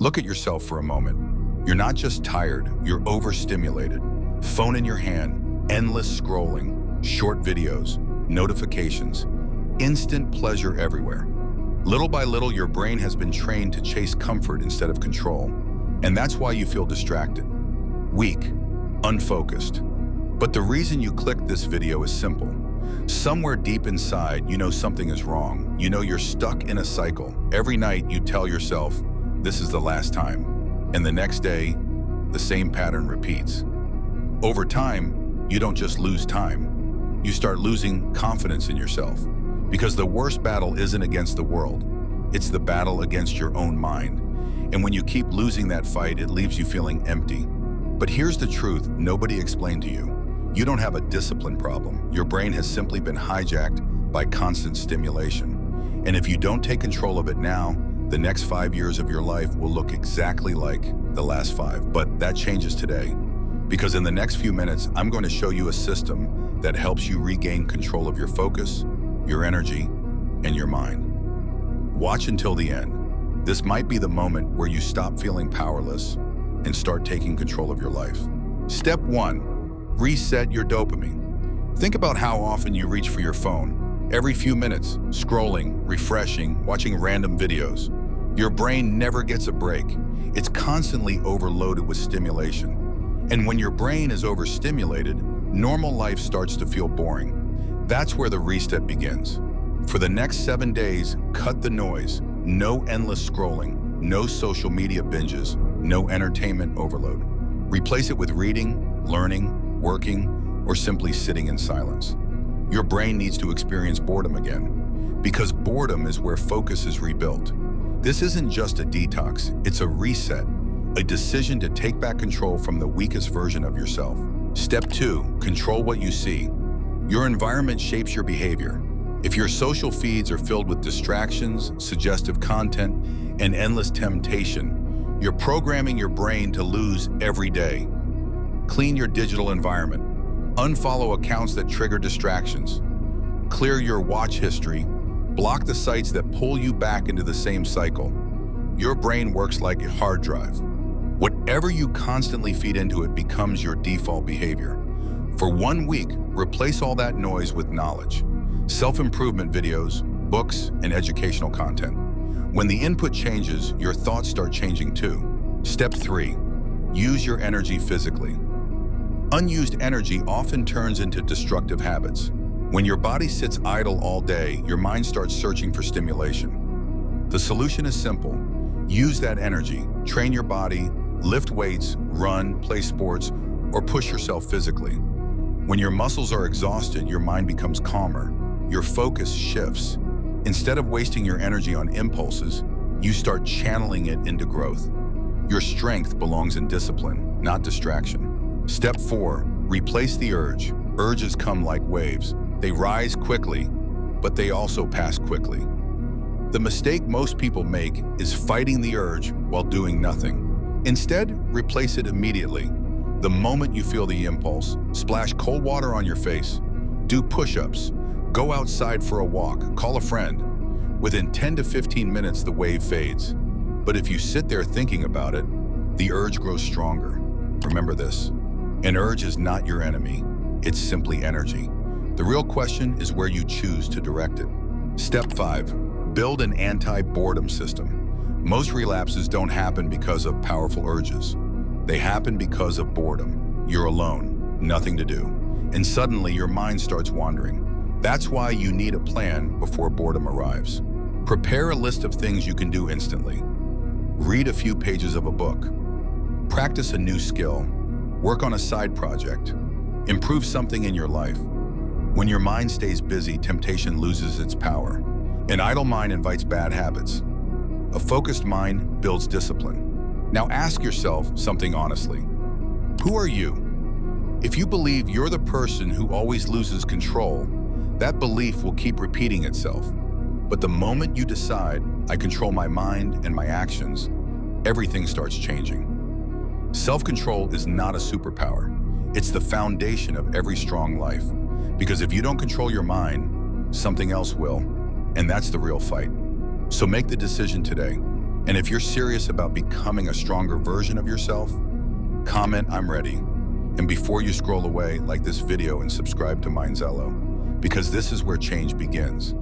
Look at yourself for a moment. You're not just tired, you're overstimulated. Phone in your hand, endless scrolling, short videos, notifications, instant pleasure everywhere. Little by little, your brain has been trained to chase comfort instead of control. And that's why you feel distracted, weak, unfocused. But the reason you clicked this video is simple. Somewhere deep inside, you know something is wrong. You know you're stuck in a cycle. Every night you tell yourself, this is the last time. And the next day, the same pattern repeats. Over time, you don't just lose time. You start losing confidence in yourself. Because the worst battle isn't against the world. It's the battle against your own mind. And when you keep losing that fight, it leaves you feeling empty. But here's the truth nobody explained to you. You don't have a discipline problem. Your brain has simply been hijacked by constant stimulation. And if you don't take control of it now, the next 5 years of your life will look exactly like the last 5. But that changes today. Because in the next few minutes, I'm going to show you a system that helps you regain control of your focus, your energy, and your mind. Watch until the end. This might be the moment where you stop feeling powerless and start taking control of your life. Step 1. Reset your dopamine. Think about how often you reach for your phone. Every few minutes, scrolling, refreshing, watching random videos. Your brain never gets a break. It's constantly overloaded with stimulation. And when your brain is overstimulated, normal life starts to feel boring. That's where the reset begins. For the next 7 days, cut the noise. No endless scrolling, no social media binges, no entertainment overload. Replace it with reading, learning, working, or simply sitting in silence. Your brain needs to experience boredom again, because boredom is where focus is rebuilt. This isn't just a detox, it's a reset, a decision to take back control from the weakest version of yourself. Step 2, control what you see. Your environment shapes your behavior. If your social feeds are filled with distractions, suggestive content, and endless temptation, you're programming your brain to lose every day. Clean your digital environment. Unfollow accounts that trigger distractions. Clear your watch history. Block the sites that pull you back into the same cycle. Your brain works like a hard drive. Whatever you constantly feed into it becomes your default behavior. For 1 week, replace all that noise with knowledge. Self-improvement videos, books, and educational content. When the input changes, your thoughts start changing too. Step 3, use your energy physically. Unused energy often turns into destructive habits. When your body sits idle all day, your mind starts searching for stimulation. The solution is simple. Use that energy. Train your body, lift weights, run, play sports, or push yourself physically. When your muscles are exhausted, your mind becomes calmer. Your focus shifts. Instead of wasting your energy on impulses, you start channeling it into growth. Your strength belongs in discipline, not distraction. Step 4, replace the urge. Urges come like waves. They rise quickly, but they also pass quickly. The mistake most people make is fighting the urge while doing nothing. Instead, replace it immediately. The moment you feel the impulse, splash cold water on your face. Do push-ups. Go outside for a walk. Call a friend. Within 10 to 15 minutes, the wave fades. But if you sit there thinking about it, the urge grows stronger. Remember this. An urge is not your enemy. It's simply energy. The real question is where you choose to direct it. Step 5, build an anti-boredom system. Most relapses don't happen because of powerful urges. They happen because of boredom. You're alone, nothing to do, and suddenly your mind starts wandering. That's why you need a plan before boredom arrives. Prepare a list of things you can do instantly. Read a few pages of a book. Practice a new skill. Work on a side project. Improve something in your life. When your mind stays busy, temptation loses its power. An idle mind invites bad habits. A focused mind builds discipline. Now ask yourself something honestly. Who are you? If you believe you're the person who always loses control, that belief will keep repeating itself. But the moment you decide, I control my mind and my actions, everything starts changing. Self-control is not a superpower. It's the foundation of every strong life. Because if you don't control your mind, something else will. And that's the real fight. So make the decision today. And if you're serious about becoming a stronger version of yourself, comment "I'm ready." And before you scroll away, like this video and subscribe to Mindzelo, because this is where change begins.